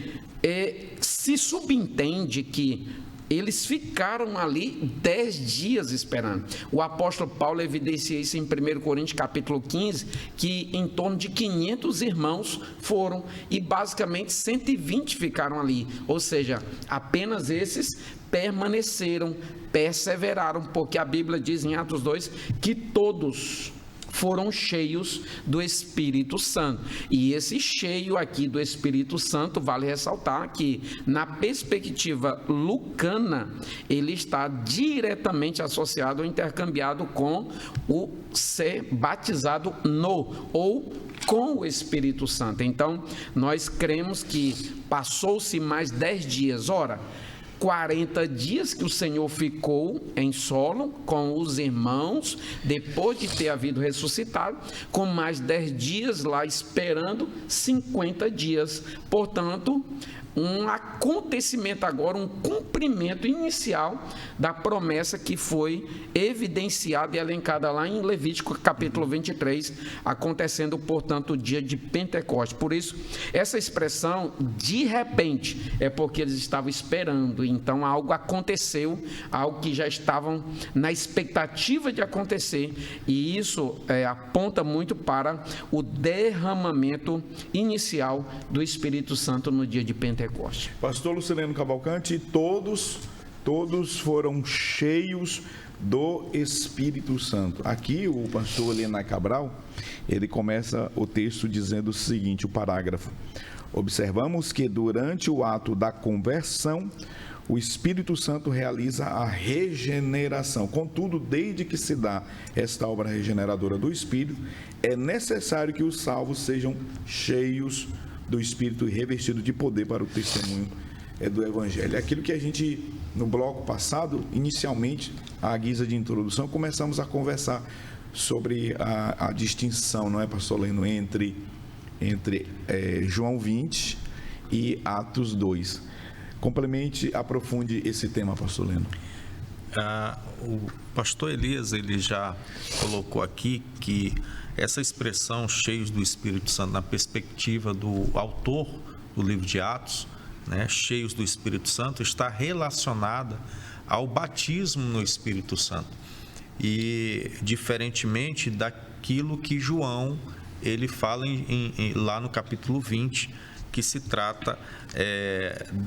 se subentende que eles ficaram ali 10 dias esperando. O apóstolo Paulo evidencia isso em 1 Coríntios capítulo 15, que em torno de 500 irmãos foram e basicamente 120 ficaram ali. Ou seja, apenas esses permaneceram, perseveraram, porque a Bíblia diz em Atos 2 que todos foram cheios do Espírito Santo. E esse cheio aqui do Espírito Santo, vale ressaltar que na perspectiva lucana, ele está diretamente associado ou intercambiado com o ser batizado ou com o Espírito Santo. Então, nós cremos que passou-se mais 10 dias. Ora, 40 dias que o Senhor ficou em solo com os irmãos, depois de ter havido ressuscitado, com mais 10 dias lá esperando, 50 dias. Portanto, um acontecimento agora, um cumprimento inicial da promessa que foi evidenciada e elencada lá em Levítico capítulo 23, acontecendo, portanto, o dia de Pentecostes. Por isso, essa expressão, de repente, é porque eles estavam esperando, então algo aconteceu, algo que já estavam na expectativa de acontecer, e isso aponta muito para o derramamento inicial do Espírito Santo no dia de Pentecostes. Pastor Lucileno Cavalcante, todos todos foram cheios do Espírito Santo. Aqui o pastor Helena Cabral, ele começa o texto dizendo o seguinte, o parágrafo: observamos que durante o ato da conversão, o Espírito Santo realiza a regeneração. Contudo, desde que se dá esta obra regeneradora do Espírito, é necessário que os salvos sejam cheios do Espírito e revestidos de poder para o testemunho do Evangelho. Aquilo que a gente, no bloco passado, inicialmente, à guisa de introdução, começamos a conversar sobre a distinção, não é, pastor Leno, entre João 20 e Atos 2. Complemente, aprofunde esse tema, pastor Leno. O pastor Elias, ele já colocou aqui que essa expressão cheios do Espírito Santo, na perspectiva do autor do livro de Atos, né, cheios do Espírito Santo, está relacionada ao batismo no Espírito Santo. E diferentemente daquilo que João, ele fala lá no capítulo 20, que se trata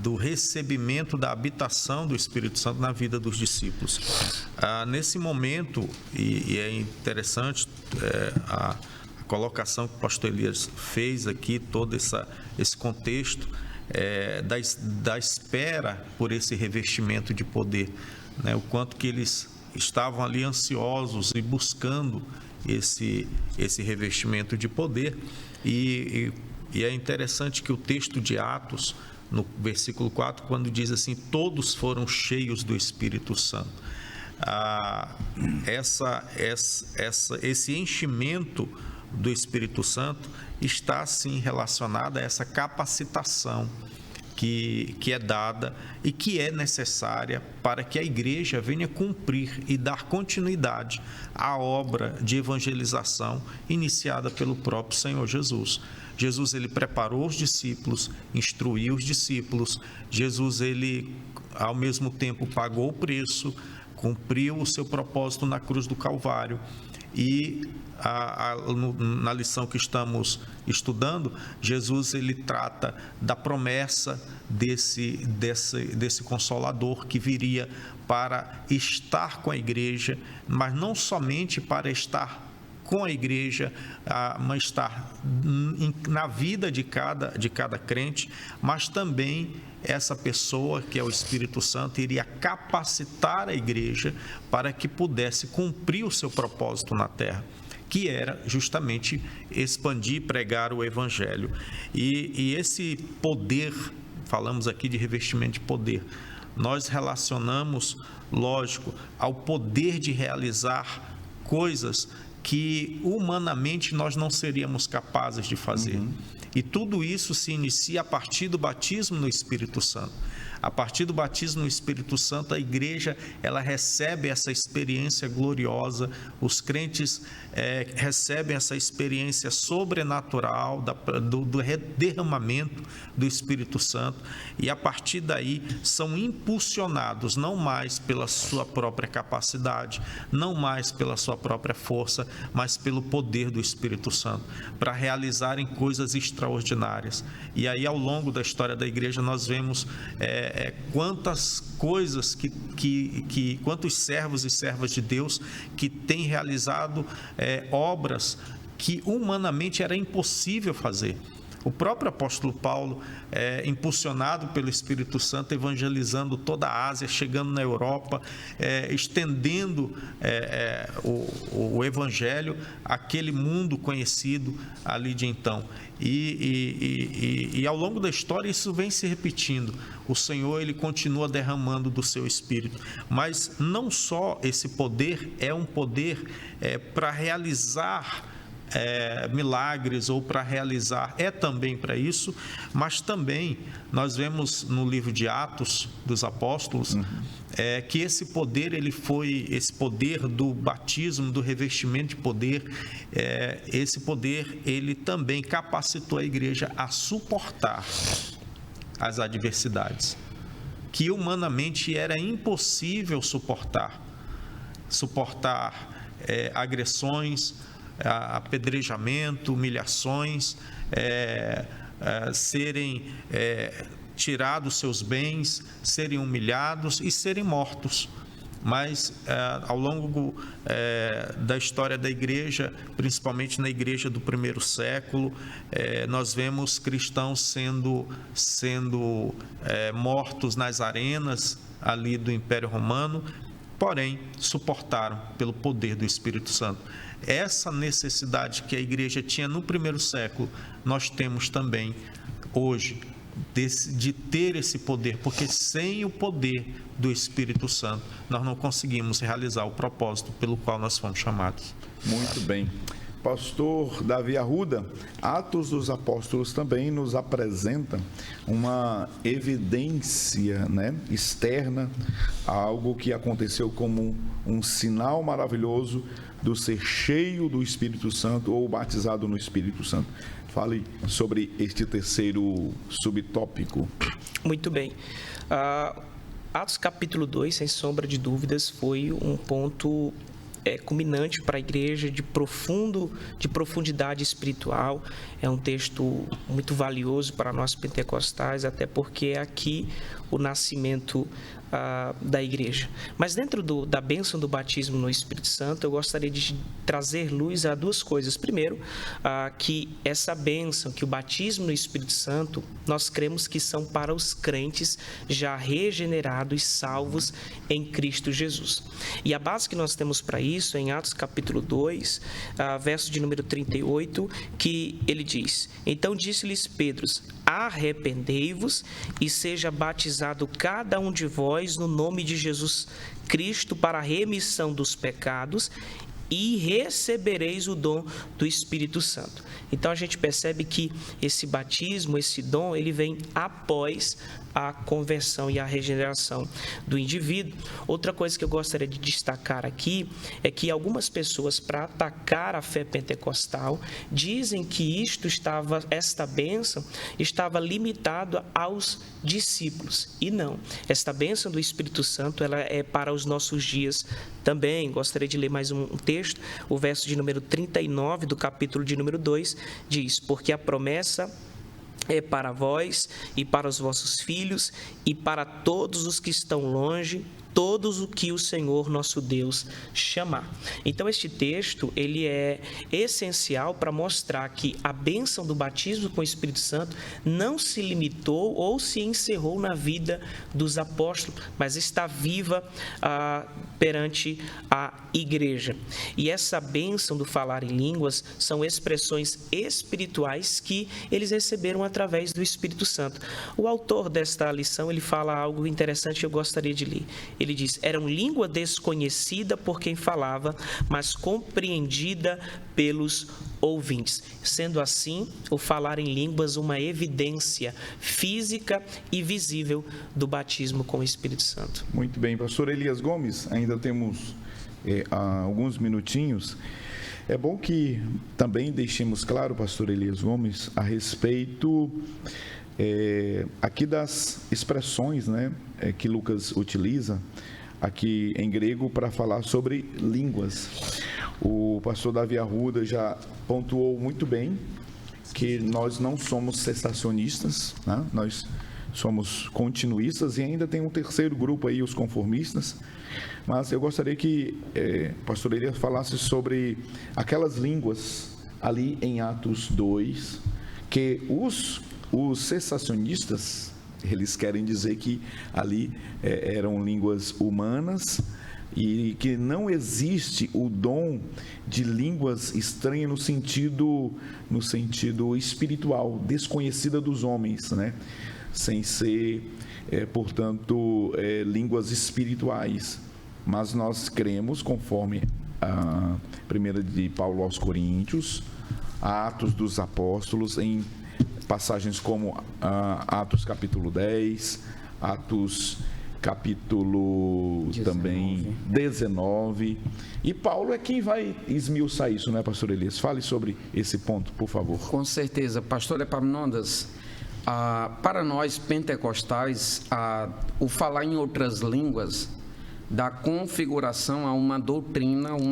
do recebimento da habitação do Espírito Santo na vida dos discípulos. Nesse momento, e é interessante a colocação que o pastor Elias fez aqui, todo esse contexto da espera por esse revestimento de poder, né? O quanto que eles estavam ali ansiosos e buscando esse revestimento de poder. E é interessante que o texto de Atos, no versículo 4, quando diz assim, todos foram cheios do Espírito Santo. Esse enchimento do Espírito Santo está, sim, relacionado a essa capacitação que é dada e que é necessária para que a igreja venha cumprir e dar continuidade à obra de evangelização iniciada pelo próprio Senhor Jesus. Jesus, ele preparou os discípulos, instruiu os discípulos. Jesus, ele, ao mesmo tempo, pagou o preço, cumpriu o seu propósito na cruz do Calvário. E na lição que estamos estudando, Jesus, ele trata da promessa desse Consolador que viria para estar com a igreja, mas não somente para estar com a igreja, mas estar na vida de cada crente, mas também essa pessoa, que é o Espírito Santo, iria capacitar a igreja para que pudesse cumprir o seu propósito na terra, que era justamente expandir e pregar o Evangelho. E esse poder, falamos aqui de revestimento de poder, nós relacionamos, lógico, ao poder de realizar coisas que humanamente nós não seríamos capazes de fazer. E tudo isso se inicia a partir do batismo no Espírito Santo. A partir do batismo no Espírito Santo, a igreja, ela recebe essa experiência gloriosa, os crentes recebem essa experiência sobrenatural do derramamento do Espírito Santo, e a partir daí são impulsionados não mais pela sua própria capacidade, não mais pela sua própria força, mas pelo poder do Espírito Santo, para realizarem coisas extraordinárias. E aí, ao longo da história da igreja, nós vemos quantas coisas quantos servos e servas de Deus que têm realizado obras que humanamente era impossível fazer. O próprio apóstolo Paulo, impulsionado pelo Espírito Santo, evangelizando toda a Ásia, chegando na Europa, estendendo o Evangelho àquele mundo conhecido ali de então. E ao longo da história isso vem se repetindo. O Senhor, ele continua derramando do seu Espírito. Mas não só esse poder é um poder para realizar milagres, ou para realizar, também para isso, mas também nós vemos no livro de Atos dos Apóstolos que esse poder, esse poder do batismo, do revestimento de poder, esse poder, ele também capacitou a igreja a suportar as adversidades, que humanamente era impossível suportar agressões, apedrejamento, humilhações, serem tirados seus bens, serem humilhados e serem mortos. Mas ao longo da história da igreja, principalmente na igreja do primeiro século, nós vemos cristãos sendo mortos nas arenas ali do Império Romano, porém suportaram pelo poder do Espírito Santo. Essa necessidade que a igreja tinha no primeiro século, nós temos também hoje, de ter esse poder, porque sem o poder do Espírito Santo, nós não conseguimos realizar o propósito pelo qual nós fomos chamados. Muito bem. Pastor Davi Arruda, Atos dos Apóstolos também nos apresenta uma evidência, né, externa, algo que aconteceu como um sinal maravilhoso do ser cheio do Espírito Santo ou batizado no Espírito Santo. Fale sobre este terceiro subtópico. Muito bem. Atos capítulo 2, sem sombra de dúvidas, foi um ponto culminante para a igreja de profundidade espiritual. É um texto muito valioso para nós pentecostais, até porque é aqui o nascimento da igreja. Mas dentro da bênção do batismo no Espírito Santo, eu gostaria de trazer luz a duas coisas. Primeiro, que essa bênção, que o batismo no Espírito Santo, nós cremos que são para os crentes já regenerados, salvos em Cristo Jesus. E a base que nós temos para isso é em Atos capítulo 2, verso de número 38, que ele diz: então disse-lhes Pedro, arrependei-vos e seja batizado cada um de vós no nome de Jesus Cristo para a remissão dos pecados e recebereis o dom do Espírito Santo. Então a gente percebe que esse batismo, esse dom, ele vem após a conversão e a regeneração do indivíduo. Outra coisa que eu gostaria de destacar aqui é que algumas pessoas, para atacar a fé pentecostal, dizem que esta bênção estava limitada aos discípulos. E não. Esta bênção do Espírito Santo, ela é para os nossos dias também. Gostaria de ler mais um texto. O verso de número 39 do capítulo de número 2 diz: porque a promessa é para vós e para os vossos filhos e para todos os que estão longe, todos o que o Senhor nosso Deus chamar. Então este texto, ele é essencial para mostrar que a bênção do batismo com o Espírito Santo não se limitou ou se encerrou na vida dos apóstolos, mas está viva perante a igreja. E essa bênção do falar em línguas são expressões espirituais que eles receberam através do Espírito Santo. O autor desta lição, ele fala algo interessante que eu gostaria de ler. Ele diz: era uma língua desconhecida por quem falava, mas compreendida pelos ouvintes. Sendo assim, o falar em línguas uma evidência física e visível do batismo com o Espírito Santo. Muito bem, pastor Elias Gomes, ainda temos alguns minutinhos. É bom que também deixemos claro, pastor Elias Gomes, a respeito aqui das expressões, né, que Lucas utiliza aqui em grego para falar sobre línguas. O pastor Davi Arruda já pontuou muito bem que nós não somos cessacionistas, né? Nós somos continuistas e ainda tem um terceiro grupo aí, os conformistas. Mas eu gostaria que o pastor Elias falasse sobre aquelas línguas ali em Atos 2, que os cessacionistas, eles querem dizer que ali eram línguas humanas e que não existe o dom de línguas estranhas no sentido espiritual, desconhecida dos homens, né? Sem ser, portanto, línguas espirituais. Mas nós cremos, conforme a primeira de Paulo aos Coríntios, Atos dos Apóstolos, em passagens como Atos capítulo 10, Atos capítulo 19. E Paulo é quem vai esmiuçar isso, né, pastor Elias? Fale sobre esse ponto, por favor. Com certeza. Pastor Epaminondas, para nós pentecostais, o falar em outras línguas dá configuração a uma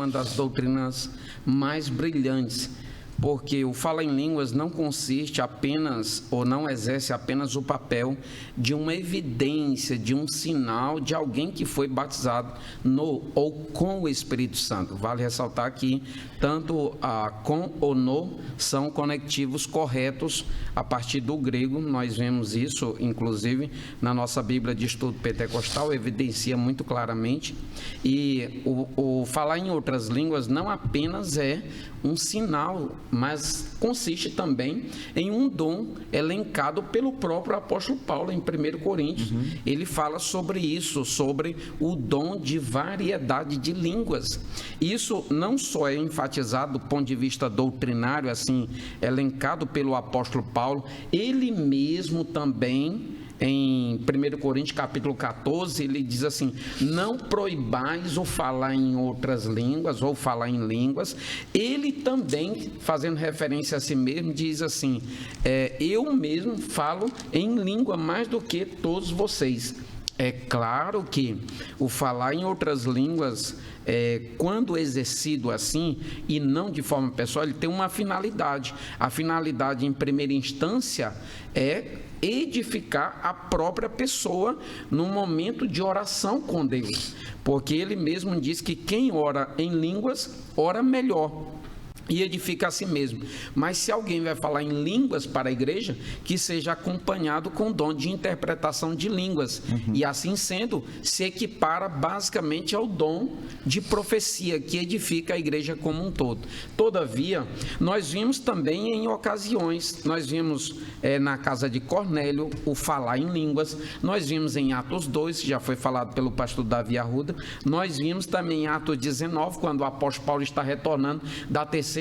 das doutrinas mais brilhantes, porque o falar em línguas não consiste apenas, ou não exerce apenas o papel de uma evidência, de um sinal de alguém que foi batizado no ou com o Espírito Santo. Vale ressaltar que tanto a com ou no são conectivos corretos a partir do grego. Nós vemos isso, inclusive, na nossa Bíblia de Estudo Pentecostal, evidencia muito claramente. E o falar em outras línguas não apenas é um sinal, mas consiste também em um dom elencado pelo próprio apóstolo Paulo em 1 Coríntios. Ele fala sobre isso, sobre o dom de variedade de línguas. Isso não só é enfatizado do ponto de vista doutrinário, assim, elencado pelo apóstolo Paulo, ele mesmo também, em 1 Coríntios capítulo 14, ele diz assim: não proibais o falar em outras línguas ou falar em línguas. Ele também, fazendo referência a si mesmo, diz assim: eu mesmo falo em língua mais do que todos vocês. É claro que o falar em outras línguas, quando exercido assim e não de forma pessoal, ele tem uma finalidade. A finalidade, em primeira instância, é edificar a própria pessoa no momento de oração com Deus, porque ele mesmo diz que quem ora em línguas, ora melhor e edifica a si mesmo. Mas se alguém vai falar em línguas para a igreja, que seja acompanhado com dom de interpretação de línguas, e assim sendo, se equipara basicamente ao dom de profecia, que edifica a igreja como um todo. Todavia, nós vimos também em ocasiões, nós vimos na casa de Cornélio o falar em línguas, nós vimos em Atos 2, que já foi falado pelo pastor Davi Arruda, nós vimos também em Atos 19, quando o apóstolo Paulo está retornando da terceira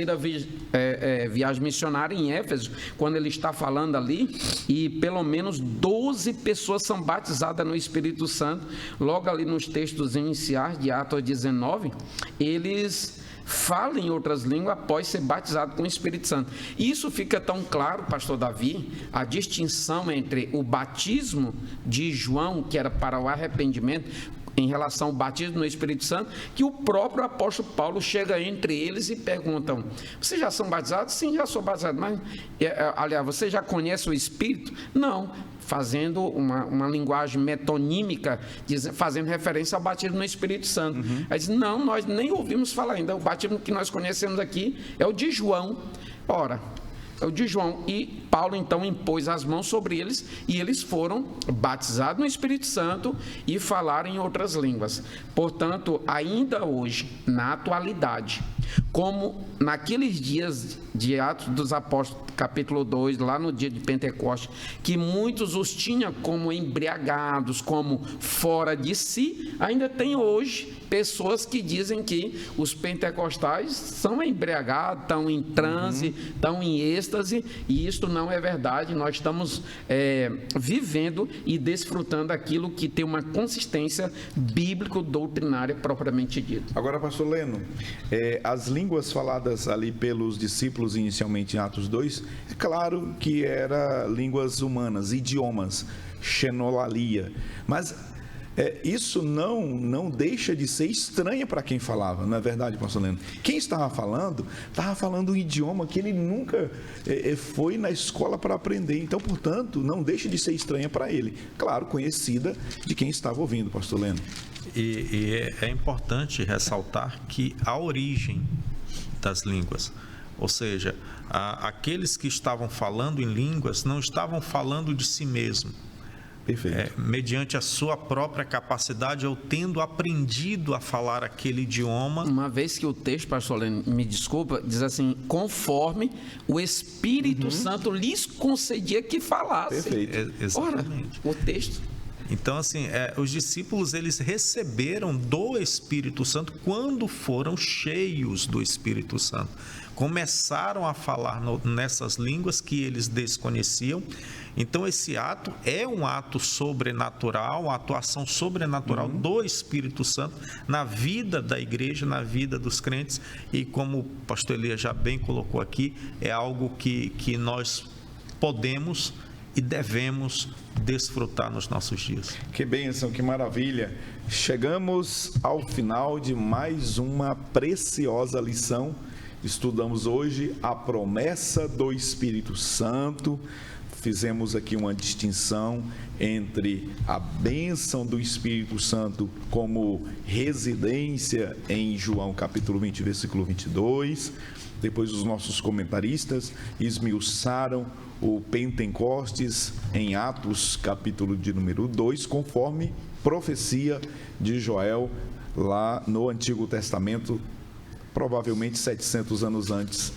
viagem missionária em Éfeso, quando ele está falando ali, e pelo menos 12 pessoas são batizadas no Espírito Santo. Logo ali nos textos iniciais de Atos 19, eles falam em outras línguas após ser batizado com o Espírito Santo. Isso fica tão claro, pastor Davi, a distinção entre o batismo de João, que era para o arrependimento, em relação ao batismo no Espírito Santo, que o próprio apóstolo Paulo chega entre eles e perguntam: vocês já são batizados? Sim, já sou batizado, mas, aliás, você já conhece o Espírito? Não. Fazendo uma linguagem metonímica, fazendo referência ao batismo no Espírito Santo. Aí diz: não, nós nem ouvimos falar ainda, o batismo que nós conhecemos aqui é o de João. Ora, é o de João. E Paulo então impôs as mãos sobre eles e eles foram batizados no Espírito Santo e falaram em outras línguas. Portanto, ainda hoje, na atualidade, como naqueles dias de Atos dos Apóstolos, capítulo 2, lá no dia de Pentecostes, que muitos os tinham como embriagados, como fora de si, ainda tem hoje pessoas que dizem que os pentecostais são embriagados, estão em transe, estão em êxtase, e isto não é verdade. Nós estamos vivendo e desfrutando aquilo que tem uma consistência bíblico-doutrinária propriamente dita. Agora, pastor Leno, as línguas faladas ali pelos discípulos inicialmente em Atos 2, é claro que eram línguas humanas, idiomas, xenolalia, mas isso não deixa de ser estranho para quem falava, não é verdade, pastor Leno? Quem estava falando um idioma que ele nunca foi na escola para aprender, então, portanto, não deixa de ser estranha para ele. Claro, conhecida de quem estava ouvindo, pastor Leno. E é importante ressaltar que a origem das línguas, ou seja, aqueles que estavam falando em línguas não estavam falando de si mesmo. Perfeito. Mediante a sua própria capacidade, ou tendo aprendido a falar aquele idioma. Uma vez que o texto, pastor Leno, me desculpa, diz assim: conforme o Espírito Santo lhes concedia que falassem. Perfeito. Exatamente. Ora, o texto. Então, assim, os discípulos, eles receberam do Espírito Santo quando foram cheios do Espírito Santo. Começaram a falar nessas línguas que eles desconheciam. Então, esse ato é um ato sobrenatural, uma atuação sobrenatural do Espírito Santo na vida da igreja, na vida dos crentes. E como o pastor Elias já bem colocou aqui, é algo que nós podemos e devemos desfrutar nos nossos dias. Que bênção, que maravilha. Chegamos ao final de mais uma preciosa lição Estudamos hoje a promessa do Espírito Santo. Fizemos aqui uma distinção entre a bênção do Espírito Santo como residência em João capítulo 20, versículo 22. Depois os nossos comentaristas esmiuçaram o Pentecostes em Atos capítulo de número 2, conforme profecia de Joel lá no Antigo Testamento, provavelmente 700 anos antes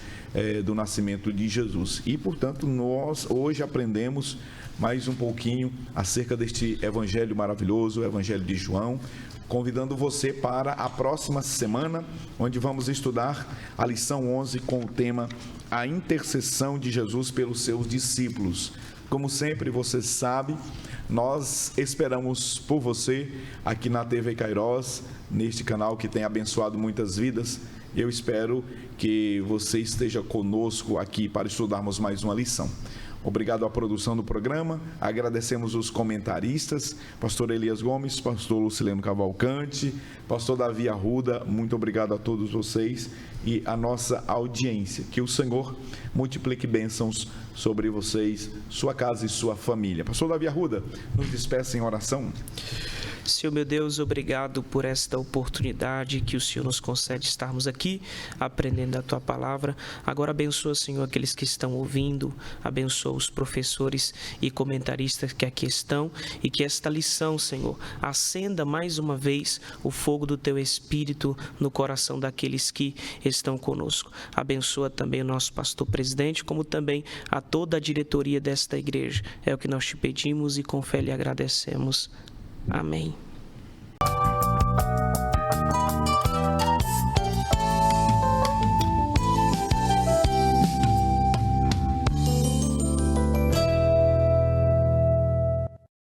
do nascimento de Jesus. E, portanto, nós hoje aprendemos mais um pouquinho acerca deste evangelho maravilhoso, o evangelho de João, convidando você para a próxima semana, onde vamos estudar a lição 11 com o tema A Intercessão de Jesus pelos seus discípulos. Como sempre, você sabe, nós esperamos por você aqui na TV Kairos, neste canal que tem abençoado muitas vidas. Eu espero que você esteja conosco aqui para estudarmos mais uma lição. Obrigado à produção do programa, agradecemos os comentaristas, pastor Elias Gomes, pastor Lucileno Cavalcante, pastor Davi Arruda, muito obrigado a todos vocês e a nossa audiência. Que o Senhor multiplique bênçãos sobre vocês, sua casa e sua família. Pastor Davi Arruda, nos despeça em oração. Senhor meu Deus, obrigado por esta oportunidade que o Senhor nos concede estarmos aqui aprendendo a Tua Palavra. Agora abençoa, Senhor, aqueles que estão ouvindo, abençoa os professores e comentaristas que aqui estão e que esta lição, Senhor, acenda mais uma vez o fogo do Teu Espírito no coração daqueles que estão conosco. Abençoa também o nosso pastor presidente, como também a toda a diretoria desta igreja. É o que nós te pedimos e com fé lhe agradecemos. Amém.